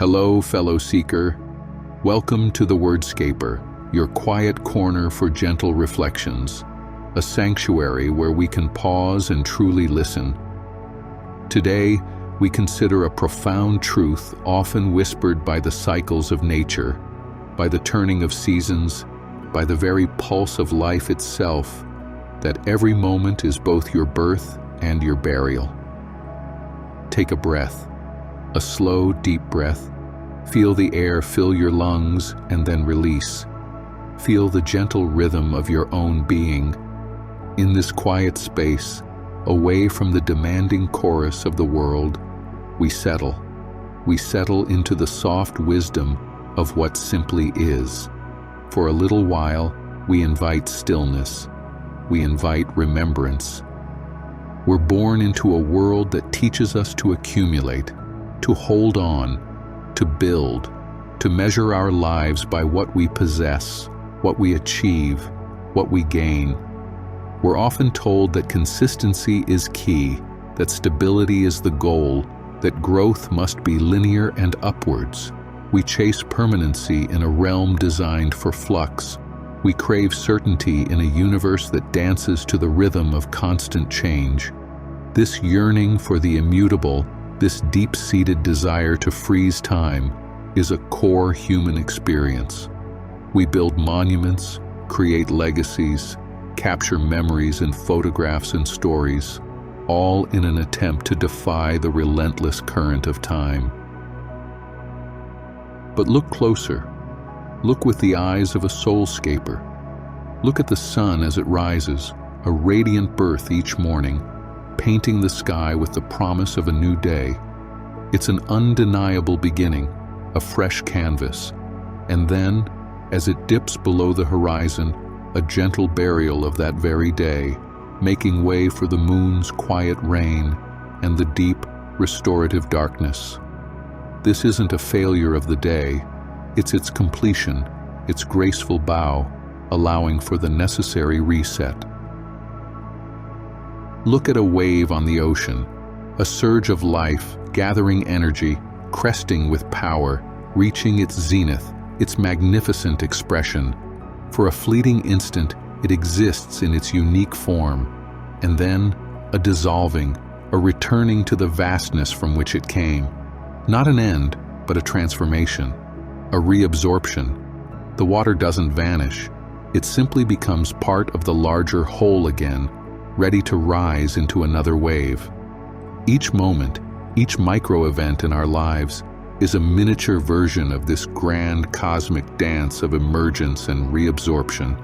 Hello, fellow seeker. Welcome to the WordScaper, your quiet corner for gentle reflections, a sanctuary where we can pause and truly listen. Today, we consider a profound truth often whispered by the cycles of nature, by the turning of seasons, by the very pulse of life itself, that every moment is both your birth and your burial. Take a breath, a slow, deep breath. Feel the air fill your lungs and then release. Feel the gentle rhythm of your own being. In this quiet space, away from the demanding chorus of the world, we settle. We settle into the soft wisdom of what simply is. For a little while, we invite stillness. We invite remembrance. We're born into a world that teaches us to accumulate, to hold on, to build, to measure our lives by what we possess, what we achieve, what we gain. We're often told that consistency is key, that stability is the goal, that growth must be linear and upwards. We chase permanency in a realm designed for flux. We crave certainty in a universe that dances to the rhythm of constant change. This yearning for the immutable, this deep-seated desire to freeze time, is a core human experience. We build monuments, create legacies, capture memories in photographs and stories, all in an attempt to defy the relentless current of time. But look closer. Look with the eyes of a soulscaper. Look at the sun as it rises, a radiant birth each morning, painting the sky with the promise of a new day. It's an undeniable beginning, a fresh canvas. And then, as it dips below the horizon, a gentle burial of that very day, making way for the moon's quiet reign and the deep, restorative darkness. This isn't a failure of the day, it's its completion, its graceful bow, allowing for the necessary reset. Look at a wave on the ocean, a surge of life, gathering energy, cresting with power, reaching its zenith, its magnificent expression. For a fleeting instant, it exists in its unique form, and then a dissolving, a returning to the vastness from which it came. Not an end, but a transformation, a reabsorption. The water doesn't vanish, it simply becomes part of the larger whole again, ready to rise into another wave. Each moment, each micro-event in our lives is a miniature version of this grand cosmic dance of emergence and reabsorption.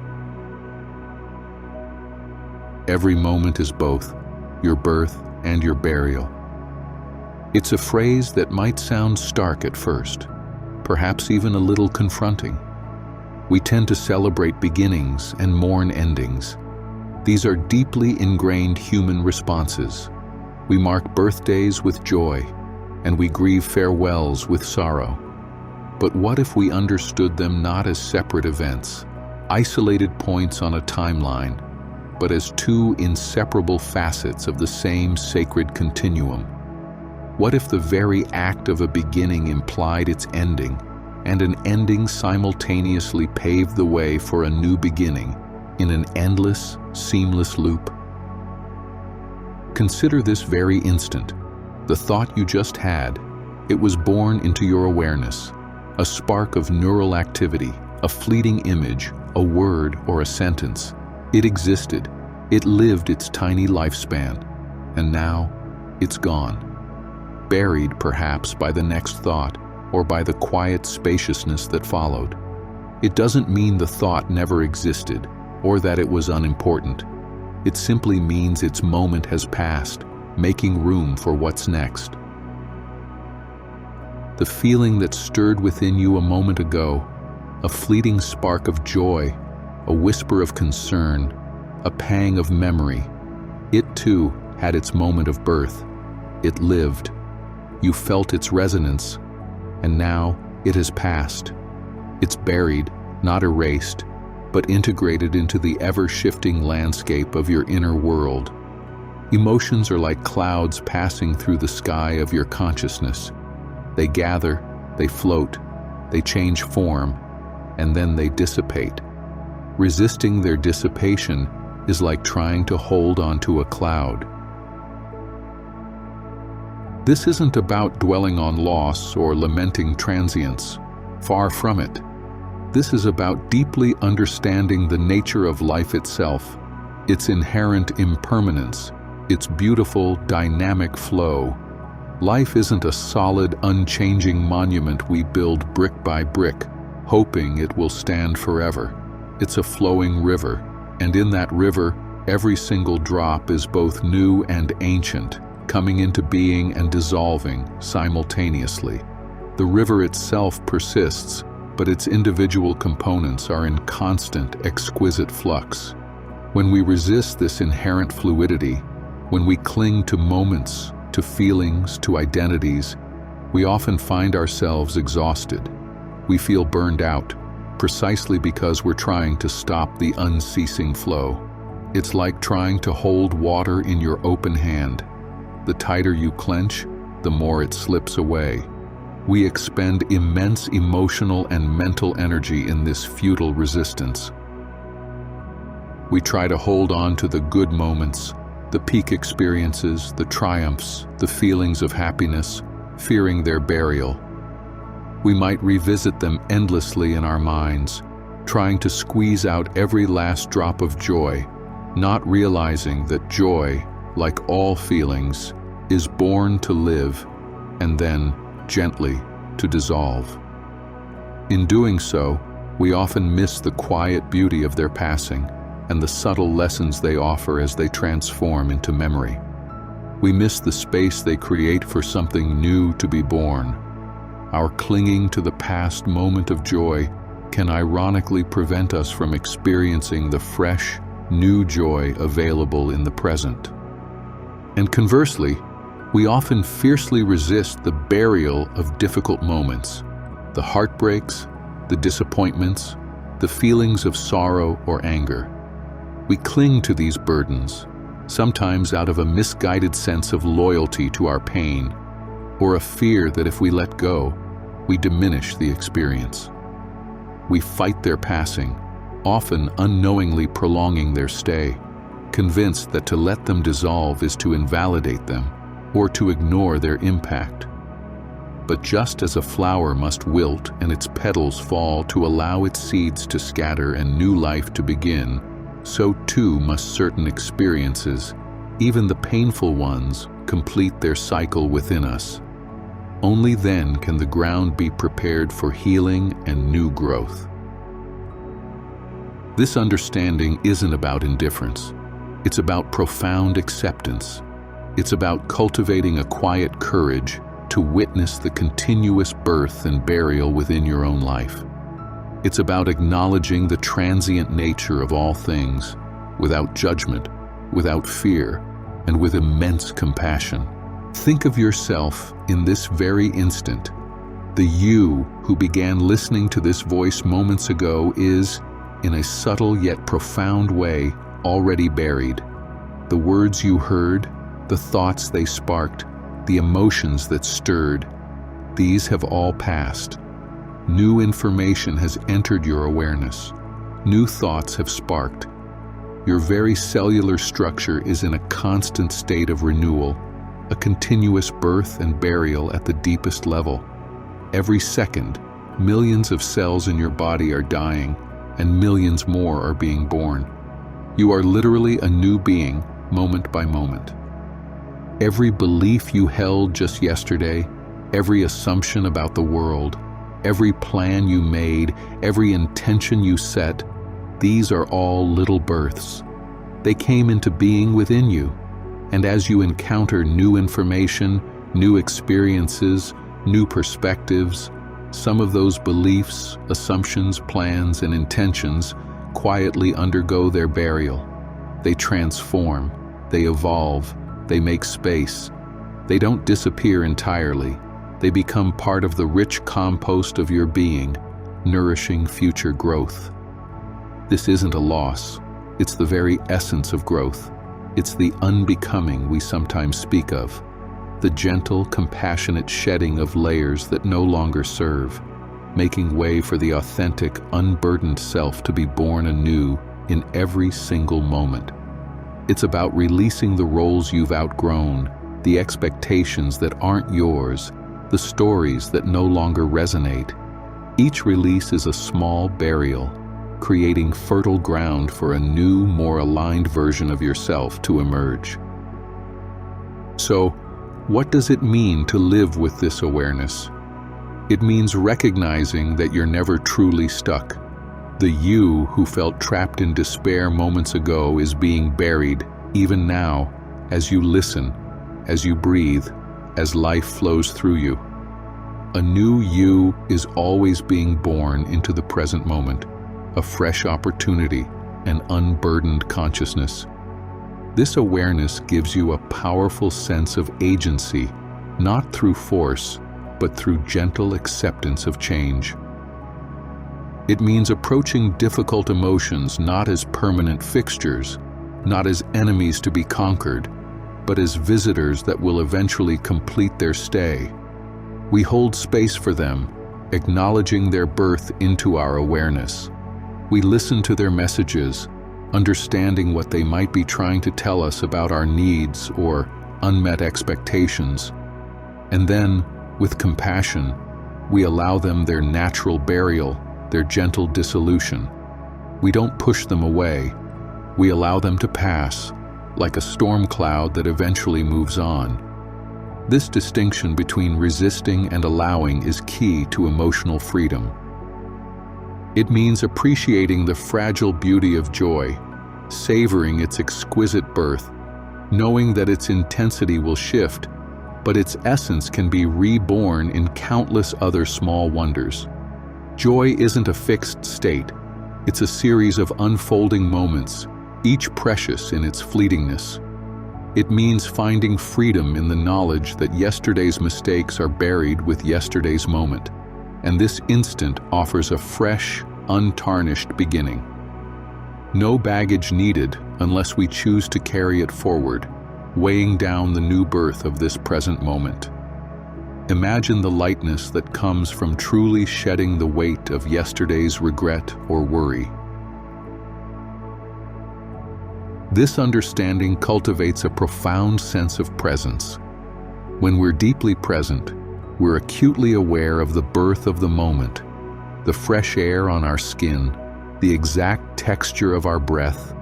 Every moment is both your birth and your burial. It's a phrase that might sound stark at first, perhaps even a little confronting. We tend to celebrate beginnings and mourn endings. These are deeply ingrained human responses. We mark birthdays with joy, and we grieve farewells with sorrow. But what if we understood them not as separate events, isolated points on a timeline, but as two inseparable facets of the same sacred continuum? What if the very act of a beginning implied its ending, and an ending simultaneously paved the way for a new beginning in an endless, seamless loop? Consider this very instant. The thought you just had, it was born into your awareness, a spark of neural activity, a fleeting image, a word or a sentence. It existed, it lived its tiny lifespan, and now it's gone. Buried perhaps by the next thought or by the quiet spaciousness that followed. It doesn't mean the thought never existed or that it was unimportant. It simply means its moment has passed, making room for what's next. The feeling that stirred within you a moment ago, a fleeting spark of joy, a whisper of concern, a pang of memory, it too had its moment of birth. It lived. You felt its resonance, and now it has passed. It's buried, not erased, but integrated into the ever-shifting landscape of your inner world. Emotions are like clouds passing through the sky of your consciousness. They gather, They float, they change form, and then they dissipate. Resisting their dissipation is like trying to hold onto a cloud. This isn't about dwelling on loss or lamenting transience. Far from it. This is about deeply understanding the nature of life itself, its inherent impermanence, its beautiful, dynamic flow. Life isn't a solid, unchanging monument we build brick by brick, hoping it will stand forever. It's a flowing river, and in that river, every single drop is both new and ancient, coming into being and dissolving simultaneously. The river itself persists, but its individual components are in constant, exquisite flux. When we resist this inherent fluidity, when we cling to moments, to feelings, to identities, we often find ourselves exhausted. We feel burned out, precisely because we're trying to stop the unceasing flow. It's like trying to hold water in your open hand. The tighter you clench, the more it slips away. We expend immense emotional and mental energy in this futile resistance. We try to hold on to the good moments, the peak experiences, the triumphs, the feelings of happiness, fearing their burial. We might revisit them endlessly in our minds, trying to squeeze out every last drop of joy, not realizing that joy, like all feelings, is born to live and then, gently, to dissolve. In doing so, we often miss the quiet beauty of their passing and the subtle lessons they offer as they transform into memory. We miss the space they create for something new to be born. Our clinging to the past moment of joy can ironically prevent us from experiencing the fresh, new joy available in the present. And conversely, we often fiercely resist the burial of difficult moments, the heartbreaks, the disappointments, the feelings of sorrow or anger. We cling to these burdens, sometimes out of a misguided sense of loyalty to our pain, or a fear that if we let go, we diminish the experience. We fight their passing, often unknowingly prolonging their stay, convinced that to let them dissolve is to invalidate them or to ignore their impact. But just as a flower must wilt and its petals fall to allow its seeds to scatter and new life to begin, so too must certain experiences, even the painful ones, complete their cycle within us. Only then can the ground be prepared for healing and new growth. This understanding isn't about indifference. It's about profound acceptance. It's about cultivating a quiet courage to witness the continuous birth and burial within your own life. It's about acknowledging the transient nature of all things, without judgment, without fear, and with immense compassion. Think of yourself in this very instant. The you who began listening to this voice moments ago is, in a subtle yet profound way, already buried. The words you heard, the thoughts they sparked, the emotions that stirred, these have all passed. New information has entered your awareness. New thoughts have sparked. Your very cellular structure is in a constant state of renewal, a continuous birth and burial at the deepest level. Every second, millions of cells in your body are dying, and millions more are being born. You are literally a new being, moment by moment. Every belief you held just yesterday, every assumption about the world, every plan you made, every intention you set, these are all little births. They came into being within you, and as you encounter new information, new experiences, new perspectives, some of those beliefs, assumptions, plans, and intentions quietly undergo their burial. They transform, they evolve, they make space. They don't disappear entirely. They become part of the rich compost of your being, nourishing future growth. This isn't a loss. It's the very essence of growth. It's the unbecoming we sometimes speak of. the gentle, compassionate shedding of layers that no longer serve, making way for the authentic, unburdened self to be born anew in every single moment. It's about releasing the roles you've outgrown, the expectations that aren't yours, the stories that no longer resonate. Each release is a small burial, creating fertile ground for a new, more aligned version of yourself to emerge. So, what does it mean to live with this awareness? It means recognizing that you're never truly stuck. The you who felt trapped in despair moments ago is being buried, even now, as you listen, as you breathe, as life flows through you. A new you is always being born into the present moment, a fresh opportunity, an unburdened consciousness. This awareness gives you a powerful sense of agency, not through force, but through gentle acceptance of change. It means approaching difficult emotions not as permanent fixtures, not as enemies to be conquered, but as visitors that will eventually complete their stay. We hold space for them, acknowledging their birth into our awareness. We listen to their messages, understanding what they might be trying to tell us about our needs or unmet expectations. And then, with compassion, we allow them their natural burial, their gentle dissolution. We don't push them away. We allow them to pass, like a storm cloud that eventually moves on. This distinction between resisting and allowing is key to emotional freedom. It means appreciating the fragile beauty of joy, savoring its exquisite birth, knowing that its intensity will shift, but its essence can be reborn in countless other small wonders. Joy isn't a fixed state. It's a series of unfolding moments, each precious in its fleetingness. It means finding freedom in the knowledge that yesterday's mistakes are buried with yesterday's moment, and this instant offers a fresh, untarnished beginning. No baggage needed unless we choose to carry it forward, weighing down the new birth of this present moment. Imagine the lightness that comes from truly shedding the weight of yesterday's regret or worry. This understanding cultivates a profound sense of presence. When we're deeply present, we're acutely aware of the birth of the moment, the fresh air on our skin, the exact texture of our breath,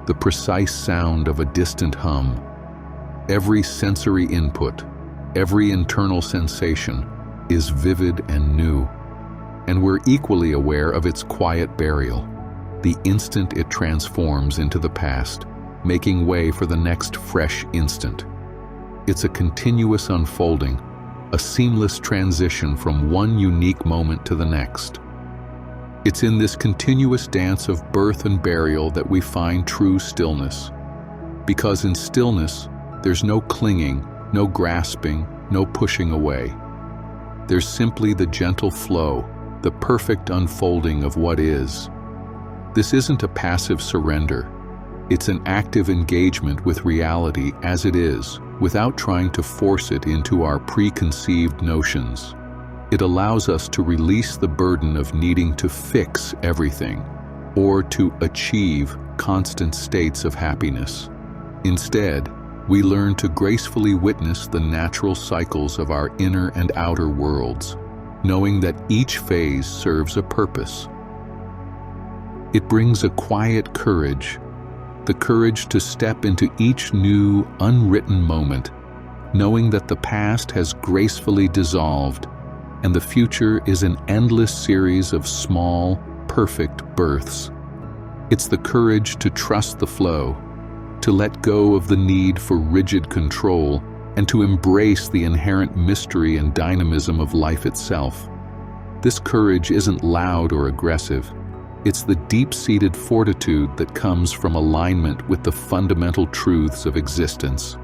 the precise sound of a distant hum. Every sensory input, every internal sensation is vivid and new, and we're equally aware of its quiet burial, the instant it transforms into the past, making way for the next fresh instant. It's a continuous unfolding, a seamless transition from one unique moment to the next. It's in this continuous dance of birth and burial that we find true stillness. Because in stillness, there's no clinging, no grasping, no pushing away. There's simply the gentle flow, the perfect unfolding of what is. This isn't a passive surrender. It's an active engagement with reality as it is, without trying to force it into our preconceived notions. It allows us to release the burden of needing to fix everything, or to achieve constant states of happiness. Instead, we learn to gracefully witness the natural cycles of our inner and outer worlds, knowing that each phase serves a purpose. It brings a quiet courage, the courage to step into each new, unwritten moment, knowing that the past has gracefully dissolved and the future is an endless series of small, perfect births. It's the courage to trust the flow, to let go of the need for rigid control, and to embrace the inherent mystery and dynamism of life itself. This courage isn't loud or aggressive. It's the deep-seated fortitude that comes from alignment with the fundamental truths of existence.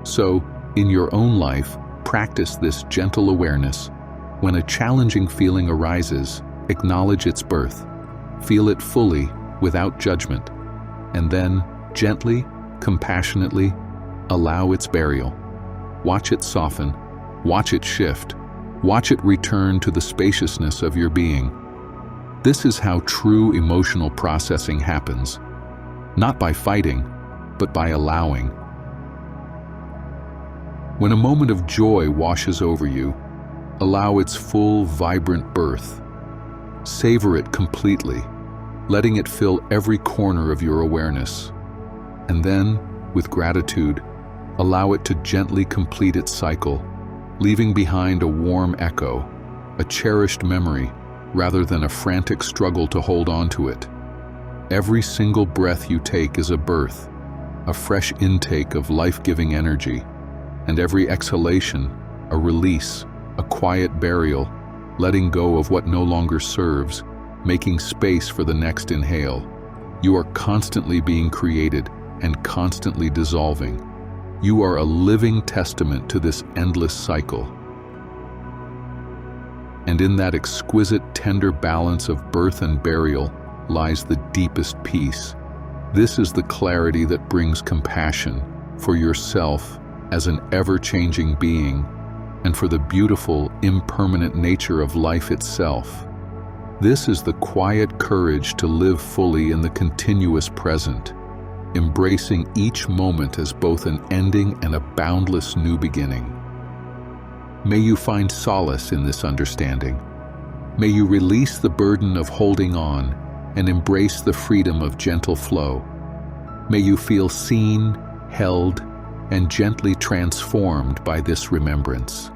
So, in your own life, practice this gentle awareness. When a challenging feeling arises, acknowledge its birth. Feel it fully, without judgment, and then, gently, compassionately, allow its burial. Watch it soften, watch it shift, watch it return to the spaciousness of your being. This is how true emotional processing happens, not by fighting, but by allowing. When a moment of joy washes over you, allow its full, vibrant birth. Savor it completely, letting it fill every corner of your awareness. And then, with gratitude, allow it to gently complete its cycle, leaving behind a warm echo, a cherished memory, rather than a frantic struggle to hold on to it. Every single breath you take is a birth, a fresh intake of life-giving energy, and every exhalation, a release, a quiet burial, letting go of what no longer serves, making space for the next inhale. You are constantly being created and constantly dissolving. You are a living testament to this endless cycle. And in that exquisite, tender balance of birth and burial lies the deepest peace. This is the clarity that brings compassion for yourself as an ever-changing being, and for the beautiful, impermanent nature of life itself. This is the quiet courage to live fully in the continuous present, embracing each moment as both an ending and a boundless new beginning. May you find solace in this understanding. May you release the burden of holding on and embrace the freedom of gentle flow. May you feel seen, held, and gently transformed by this remembrance.